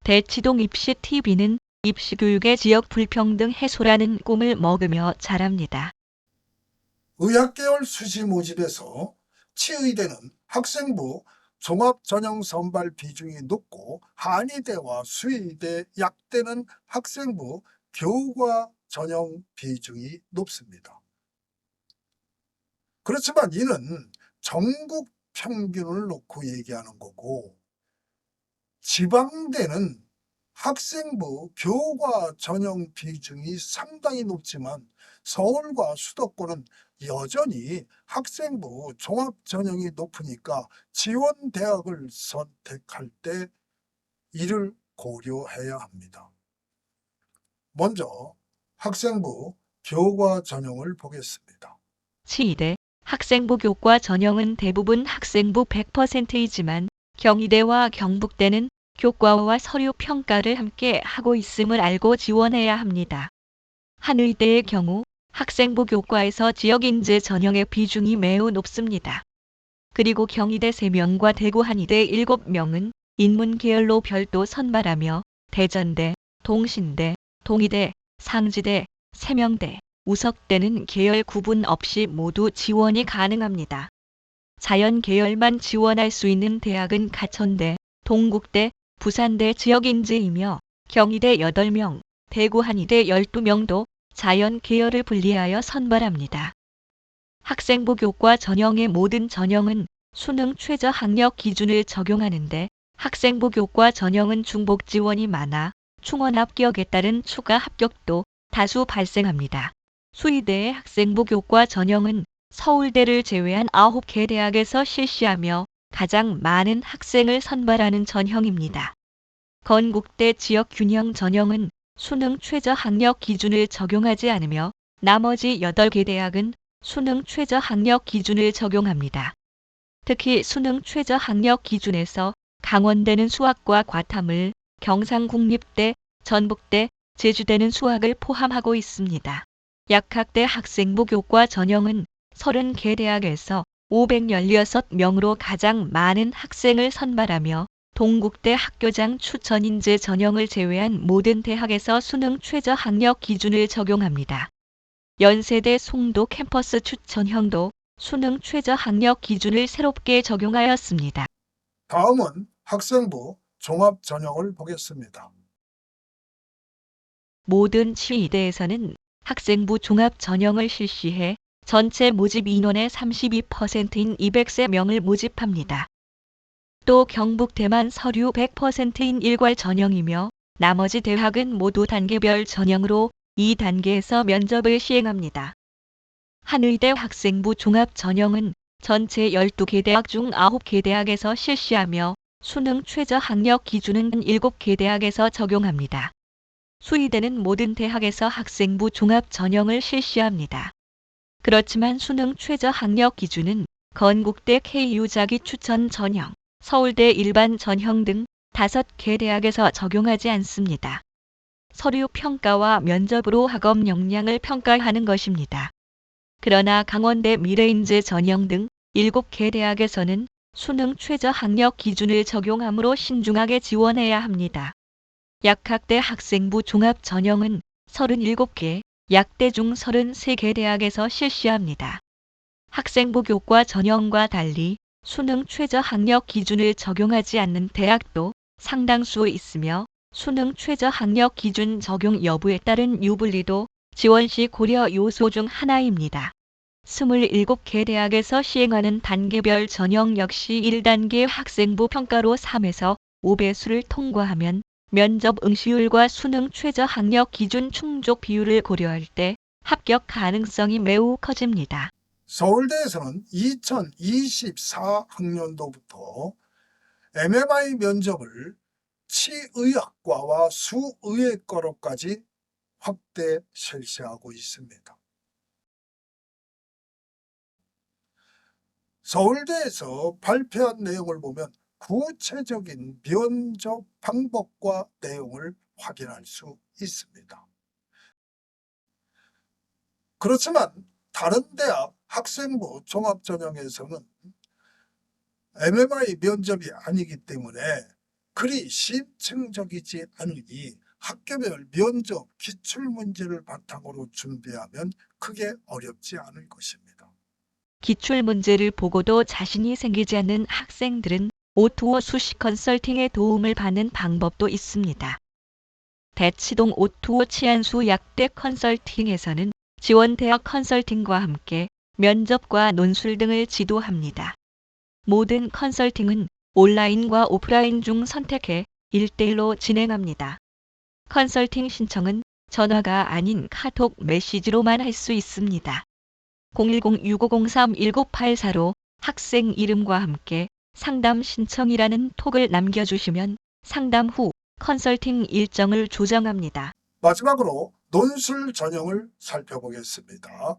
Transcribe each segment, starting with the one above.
대치동 입시TV는 입시교육의 지역 불평등 해소라는 꿈을 먹으며 자랍니다. 의학계열 수시 모집에서 치의대는 학생부 종합전형 선발 비중이 높고 한의대와 수의대, 약대는 학생부 교과 전형 비중이 높습니다. 그렇지만 이는 전국 평균을 놓고 얘기하는 거고, 지방대는 학생부 교과 전형 비중이 상당히 높지만 서울과 수도권은 여전히 학생부 종합 전형이 높으니까 지원 대학을 선택할 때 이를 고려해야 합니다. 먼저 학생부 교과 전형을 보겠습니다. 치의대 학생부 교과 전형은 대부분 학생부 100%이지만 경희대와 경북대는 교과와 서류 평가를 함께 하고 있음을 알고 지원해야 합니다. 한의대의 경우 학생부 교과에서 지역인재 전형의 비중이 매우 높습니다. 그리고 경희대 3명과 대구 한의대 7명은 인문계열로 별도 선발하며 대전대, 동신대, 동의대, 상지대, 세명대, 우석대는 계열 구분 없이 모두 지원이 가능합니다. 자연 계열만 지원할 수 있는 대학은 가천대, 동국대, 부산대 지역인재이며 경희대 8명, 대구 한의대 12명도 자연 계열을 분리하여 선발합니다. 학생부 교과 전형의 모든 전형은 수능 최저 학력 기준을 적용하는데 학생부 교과 전형은 중복 지원이 많아 충원 합격에 따른 추가 합격도 다수 발생합니다. 수의대의 학생부 교과 전형은 서울대를 제외한 9개 대학에서 실시하며 가장 많은 학생을 선발하는 전형입니다. 건국대 지역균형 전형은 수능 최저 학력 기준을 적용하지 않으며 나머지 8개 대학은 수능 최저 학력 기준을 적용합니다. 특히 수능 최저 학력 기준에서 강원대는 수학과 과탐을, 경상국립대, 전북대, 제주대는 수학을 포함하고 있습니다. 약학대 학생부 교과 전형은 30개 대학에서 516명으로 가장 많은 학생을 선발하며 동국대 학교장 추천 인재 전형을 제외한 모든 대학에서 수능 최저 학력 기준을 적용합니다. 연세대 송도 캠퍼스 추천형도 수능 최저 학력 기준을 새롭게 적용하였습니다. 다음은 학생부 종합 전형을 보겠습니다. 모든 치의대에서는 학생부 종합 전형을 실시해 전체 모집 인원의 32%인 203명을 모집합니다. 또 경북대만 서류 100%인 일괄 전형이며 나머지 대학은 모두 단계별 전형으로 2단계에서 면접을 시행합니다. 한의대 학생부 종합 전형은 전체 12개 대학 중 9개 대학에서 실시하며 수능 최저 학력 기준은 7개 대학에서 적용합니다. 수의대는 모든 대학에서 학생부 종합 전형을 실시합니다. 그렇지만 수능 최저 학력 기준은 건국대 KU 자기 추천 전형, 서울대 일반 전형 등 5개 대학에서 적용하지 않습니다. 서류 평가와 면접으로 학업 역량을 평가하는 것입니다. 그러나 강원대 미래인재 전형 등 7개 대학에서는 수능 최저 학력 기준을 적용하므로 신중하게 지원해야 합니다. 약학대 학생부 종합 전형은 37개, 약대 중 33개 대학에서 실시합니다. 학생부 교과 전형과 달리 수능 최저 학력 기준을 적용하지 않는 대학도 상당수 있으며 수능 최저 학력 기준 적용 여부에 따른 유불리도 지원 시 고려 요소 중 하나입니다. 27개 대학에서 시행하는 단계별 전형 역시 1단계 학생부 평가로 3에서 5배수를 통과하면 면접 응시율과 수능 최저 학력 기준 충족 비율을 고려할 때 합격 가능성이 매우 커집니다. 서울대에서는 2024학년도부터 MMI 면접을 치의학과와 수의학과로까지 확대 실시하고 있습니다. 서울대에서 발표한 내용을 보면 구체적인 면접 방법과 내용을 확인할 수 있습니다. 그렇지만 다른 대학 학생부 종합전형에서는 MMI 면접이 아니기 때문에 그리 심층적이지 않으니 학교별 면접 기출문제를 바탕으로 준비하면 크게 어렵지 않을 것입니다. 기출문제를 보고도 자신이 생기지 않는 학생들은 O2O 수시 컨설팅의 도움을 받는 방법도 있습니다. 대치동 O2O 치안수 약대 컨설팅에서는 지원대학 컨설팅과 함께 면접과 논술 등을 지도합니다. 모든 컨설팅은 온라인과 오프라인 중 선택해 1대1로 진행합니다. 컨설팅 신청은 전화가 아닌 카톡 메시지로만 할 수 있습니다. 010-6503-1984로 학생 이름과 함께 상담 신청이라는 톡을 남겨주시면 상담 후 컨설팅 일정을 조정합니다. 마지막으로 논술 전형을 살펴보겠습니다.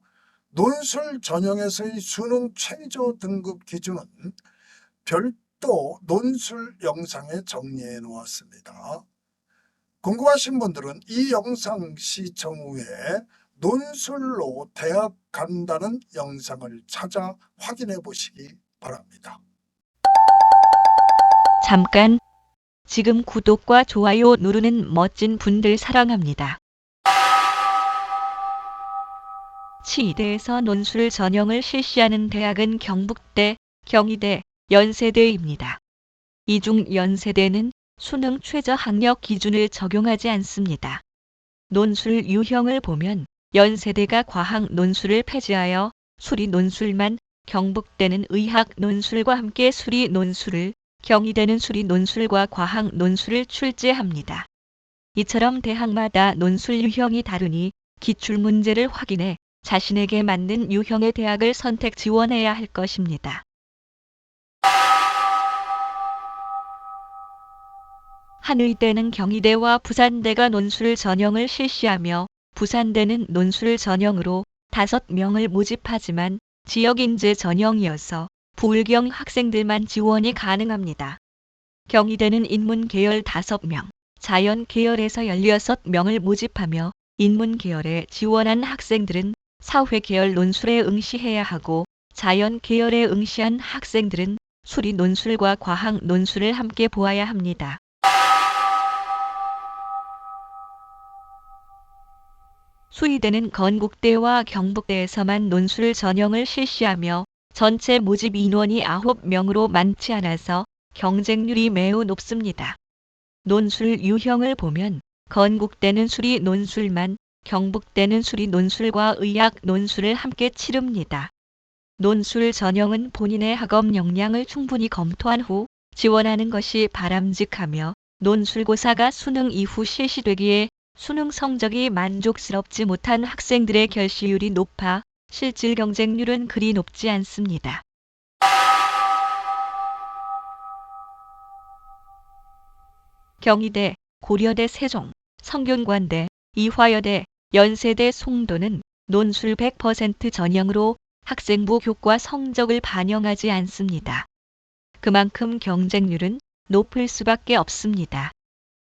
논술 전형에서의 수능 최저 등급 기준은 별도 논술 영상에 정리해 놓았습니다. 궁금하신 분들은 이 영상 시청 후에 논술로 대학 간다는 영상을 찾아 확인해 보시기 바랍니다. 잠깐, 지금 구독과 좋아요 누르는 멋진 분들 사랑합니다. 치의대에서 논술 전형을 실시하는 대학은 경북대, 경희대, 연세대입니다. 이 중 연세대는 수능 최저 학력 기준을 적용하지 않습니다. 논술 유형을 보면 연세대가 과학 논술을 폐지하여 수리 논술만, 경북대는 의학 논술과 함께 수리 논술을, 경희대는 수리 논술과 과학 논술을 출제합니다. 이처럼 대학마다 논술 유형이 다르니 기출문제를 확인해 자신에게 맞는 유형의 대학을 선택 지원해야 할 것입니다. 한의대는 경희대와 부산대가 논술 전형을 실시하며 부산대는 논술 전형으로 5명을 모집하지만 지역인재 전형이어서 부울경 학생들만 지원이 가능합니다. 경희대는 인문계열 5명, 자연계열에서 16명을 모집하며 인문계열에 지원한 학생들은 사회계열 논술에 응시해야 하고 자연계열에 응시한 학생들은 수리 논술과 과학 논술을 함께 보아야 합니다. 수의대는 건국대와 경북대에서만 논술 전형을 실시하며 전체 모집 인원이 9명으로 많지 않아서 경쟁률이 매우 높습니다. 논술 유형을 보면 건국대는 수리 논술만, 경북대는 수리 논술과 의학 논술을 함께 치릅니다. 논술 전형은 본인의 학업 역량을 충분히 검토한 후 지원하는 것이 바람직하며 논술고사가 수능 이후 실시되기에 수능 성적이 만족스럽지 못한 학생들의 결시율이 높아 실질 경쟁률은 그리 높지 않습니다. 경희대, 고려대 세종, 성균관대, 이화여대, 연세대 송도는 논술 100% 전형으로 학생부 교과 성적을 반영하지 않습니다. 그만큼 경쟁률은 높을 수밖에 없습니다.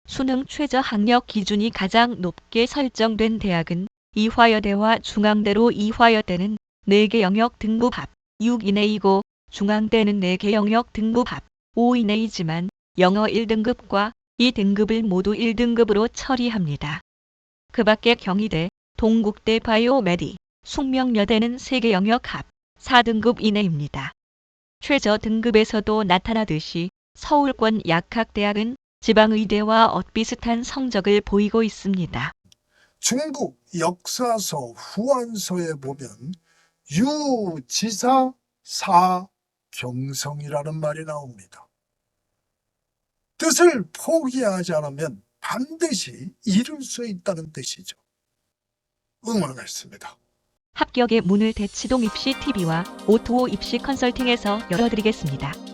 수능 최저 학력 기준이 가장 높게 설정된 대학은 이화여대와 중앙대로 이화여대는 4개 영역 등급 합 6 이내이고 중앙대는 4개 영역 등급 합 5 이내이지만 영어 1등급과 2등급을 모두 1등급으로 처리합니다. 그 밖에 경희대, 동국대 바이오메디, 숙명여대는 3개 영역 합 4등급 이내입니다. 최저 등급에서도 나타나듯이 서울권 약학대학은 지방의대와 엇비슷한 성적을 보이고 있습니다. 중국 역사서 후한서에 보면 유지사 사경성이라는 말이 나옵니다. 뜻을 포기하지 않으면 반드시 이룰 수 있다는 뜻이죠. 응원하겠습니다. 합격의 문을 대치동 입시 TV와 O2O 입시 컨설팅에서 열어드리겠습니다.